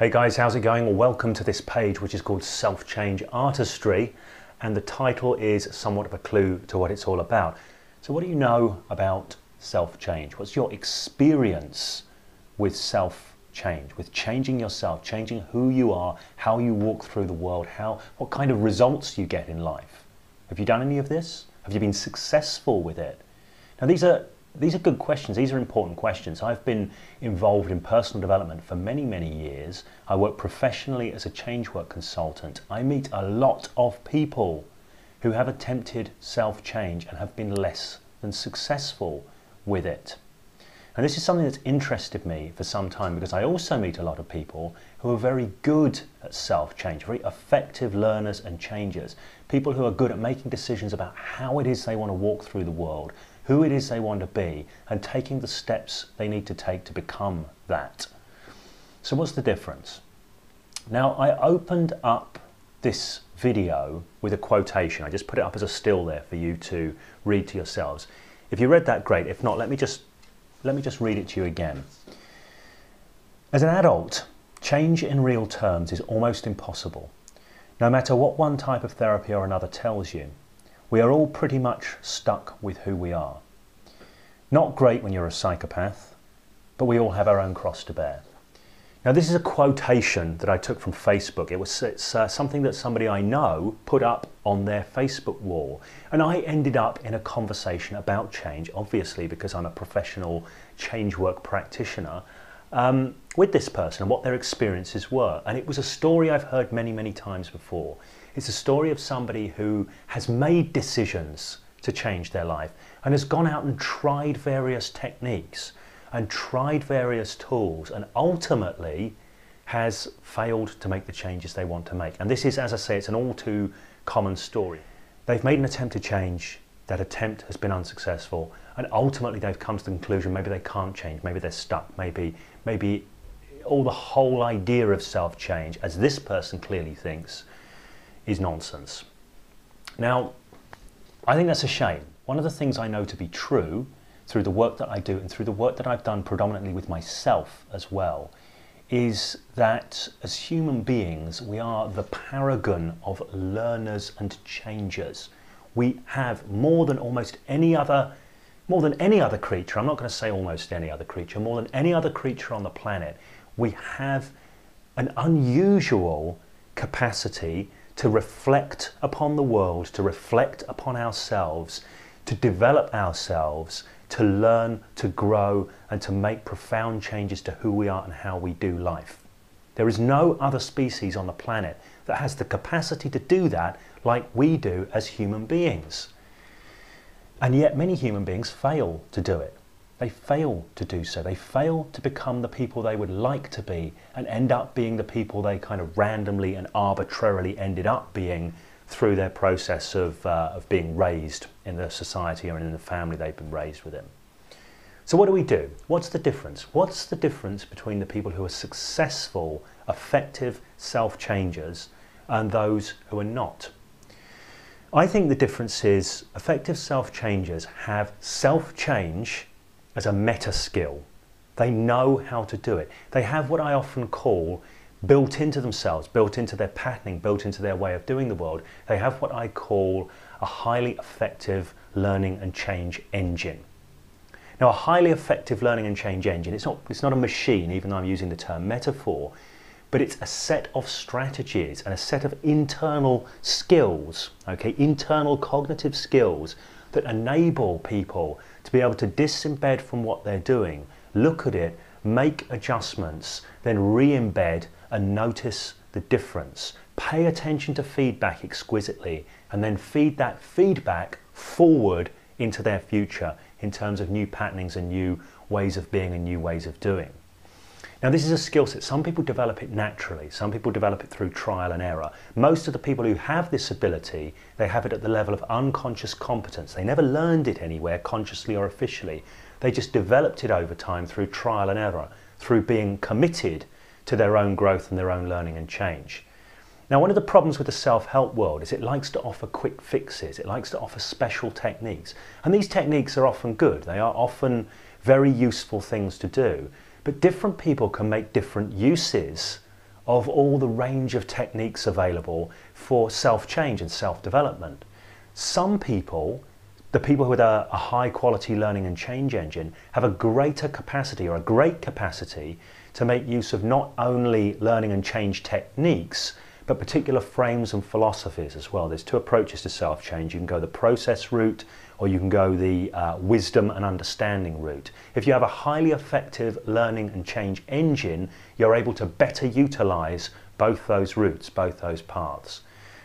Hey guys, how's it going? Well, welcome to this page which is called Self-Change Artistry, and the title is somewhat of a clue to what it's all about. So what do you know about self-change? What's your experience with self-change, with changing yourself, changing who you are, how you walk through the world, what kind of results you get in life? Have you done any of this? Have you been successful with it? Now these are good questions. These are important questions. I've been involved in personal development for many, many years. I work professionally as a changework consultant. I meet a lot of people who have attempted self-change and have been less than successful with it. And this is something that's interested me for some time because I also meet a lot of people who are very good at self-change, very effective learners and changers. People who are good at making decisions about how it is they want to walk through the world, who it is they want to be, and taking the steps they need to take to become that. So what's the difference? Now, I opened up this video with a quotation. I just put it up as a still there for you to read to yourselves. If you read that, great. If not, let me just read it to you again. As an adult, change in real terms is almost impossible. No matter what one type of therapy or another tells you, we are all pretty much stuck with who we are. Not great when you're a psychopath, but we all have our own cross to bear. Now this is a quotation that I took from Facebook. It's something that somebody I know put up on their Facebook wall. And I ended up in a conversation about change, obviously because I'm a professional changework practitioner, with this person and what their experiences were. And it was a story I've heard many, many times before. It's a story of somebody who has made decisions to change their life and has gone out and tried various techniques and tried various tools and ultimately has failed to make the changes they want to make. And this is, as I say, it's an all too common story. They've made an attempt to change, that attempt has been unsuccessful, and ultimately they've come to the conclusion maybe they can't change, maybe they're stuck, maybe the whole idea of self-change, as this person clearly thinks, is nonsense. Now, I think that's a shame. One of the things I know to be true through the work that I do and through the work that I've done predominantly with myself as well, is that as human beings, we are the paragon of learners and changers. We have more than any other creature, I'm not going to say almost any other creature, more than any other creature on the planet, we have an unusual capacity to reflect upon the world, to reflect upon ourselves, to develop ourselves, to learn, to grow, and to make profound changes to who we are and how we do life. There is no other species on the planet that has the capacity to do that like we do as human beings. And yet many human beings fail to do it. They fail to do so. They fail to become the people they would like to be and end up being the people they kind of randomly and arbitrarily ended up being through their process of being raised in the society or in the family they've been raised within. So what do we do? What's the difference? What's the difference between the people who are successful, effective self-changers and those who are not? I think the difference is effective self-changers have self-change as a meta skill. They know how to do it. They have what I often call built into themselves, built into their patterning, built into their way of doing the world. They have what I call a highly effective learning and change engine. Now a highly effective learning and change engine, it's not a machine, even though I'm using the term metaphor, but it's a set of strategies and a set of internal skills, okay, internal cognitive skills that enable people to be able to disembed from what they're doing, look at it, make adjustments, then re-embed and notice the difference. Pay attention to feedback exquisitely and then feed that feedback forward into their future in terms of new patternings and new ways of being and new ways of doing. Now this is a skill set. Some people develop it naturally. Some people develop it through trial and error. Most of the people who have this ability, they have it at the level of unconscious competence. They never learned it anywhere consciously or officially. They just developed it over time through trial and error, through being committed to their own growth and their own learning and change. Now one of the problems with the self-help world is it likes to offer quick fixes. It likes to offer special techniques. And these techniques are often good. They are often very useful things to do. But different people can make different uses of all the range of techniques available for self-change and self-development. Some people, the people with a high quality learning and change engine, have a greater capacity or a great capacity to make use of not only learning and change techniques, but particular frames and philosophies as well. There's two approaches to self-change. You can go the process route, or you can go the wisdom and understanding route. If you have a highly effective learning and change engine, you're able to better utilize both those routes, both those paths.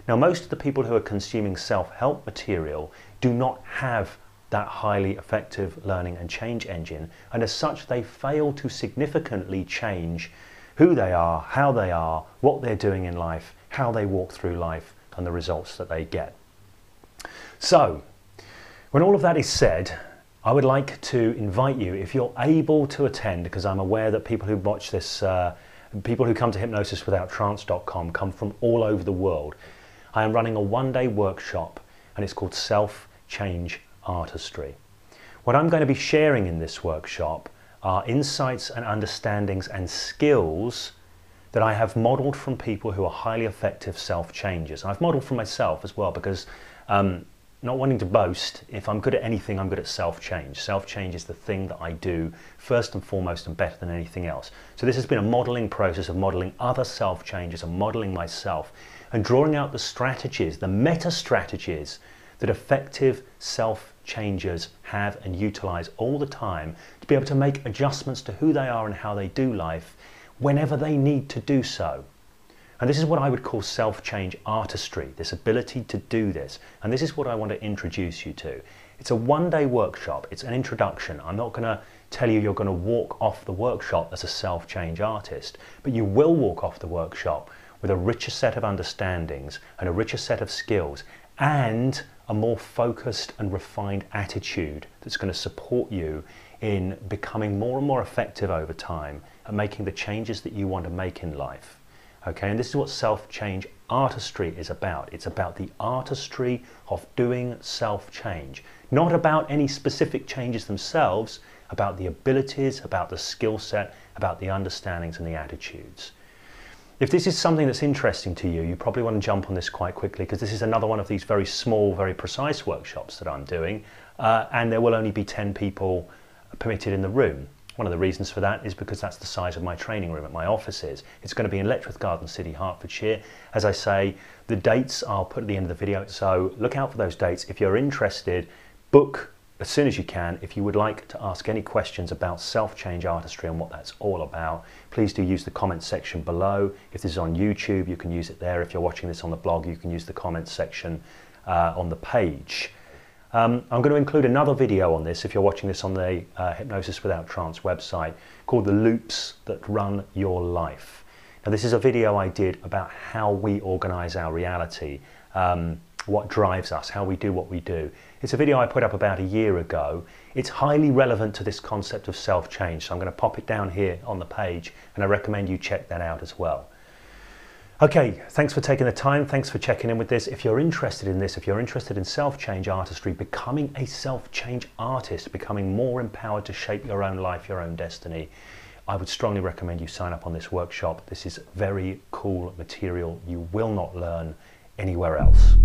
Now, most of the people who are consuming self-help material do not have that highly effective learning and change engine, and as such they fail to significantly change who they are, how they are, what they're doing in life, how they walk through life, and the results that they get. So, when all of that is said, I would like to invite you, if you're able to attend, because I'm aware that people who watch this, people who come to hypnosiswithouttrance.com come from all over the world. I am running a one-day workshop, and it's called Self-Change Artistry. What I'm going to be sharing in this workshop are insights and understandings and skills that I have modeled from people who are highly effective self-changers. I've modeled from myself as well, because not wanting to boast, if I'm good at anything, I'm good at self-change. Self-change is the thing that I do first and foremost and better than anything else. So this has been a modeling process of modeling other self-changes and modeling myself and drawing out the strategies, the meta strategies that effective self-changers have and utilize all the time to be able to make adjustments to who they are and how they do life whenever they need to do so. And this is what I would call self-change artistry, this ability to do this. And this is what I want to introduce you to. It's a one-day workshop. It's an introduction. I'm not going to tell you you're going to walk off the workshop as a self-change artist, but you will walk off the workshop with a richer set of understandings and a richer set of skills and a more focused and refined attitude that's going to support you in becoming more and more effective over time and making the changes that you want to make in life. Okay, and this is what self-change artistry is about. It's about the artistry of doing self-change, not about any specific changes themselves, about the abilities, about the skill set, about the understandings and the attitudes. If this is something that's interesting to you, you probably want to jump on this quite quickly, because this is another one of these very small, very precise workshops that I'm doing, and there will only be 10 people permitted in the room. One of the reasons for that is because that's the size of my training room at my offices. It's going to be in Letchworth Garden City, Hertfordshire. As I say, the dates I'll put at the end of the video, so look out for those dates. If you're interested, book as soon as you can. If you would like to ask any questions about self-change artistry and what that's all about, please do use the comments section below. If this is on YouTube, you can use it there. If you're watching this on the blog, you can use the comments section on the page. I'm going to include another video on this if you're watching this on the Hypnosis Without Trance website, called The Loops That Run Your Life. Now, this is a video I did about how we organize our reality, what drives us, how we do what we do. It's a video I put up about a year ago. It's highly relevant to this concept of self-change, so I'm going to pop it down here on the page, and I recommend you check that out as well. Okay, thanks for taking the time, thanks for checking in with this. If you're interested in this, if you're interested in self-change artistry, becoming a self-change artist, becoming more empowered to shape your own life, your own destiny, I would strongly recommend you sign up on this workshop. This is very cool material you will not learn anywhere else.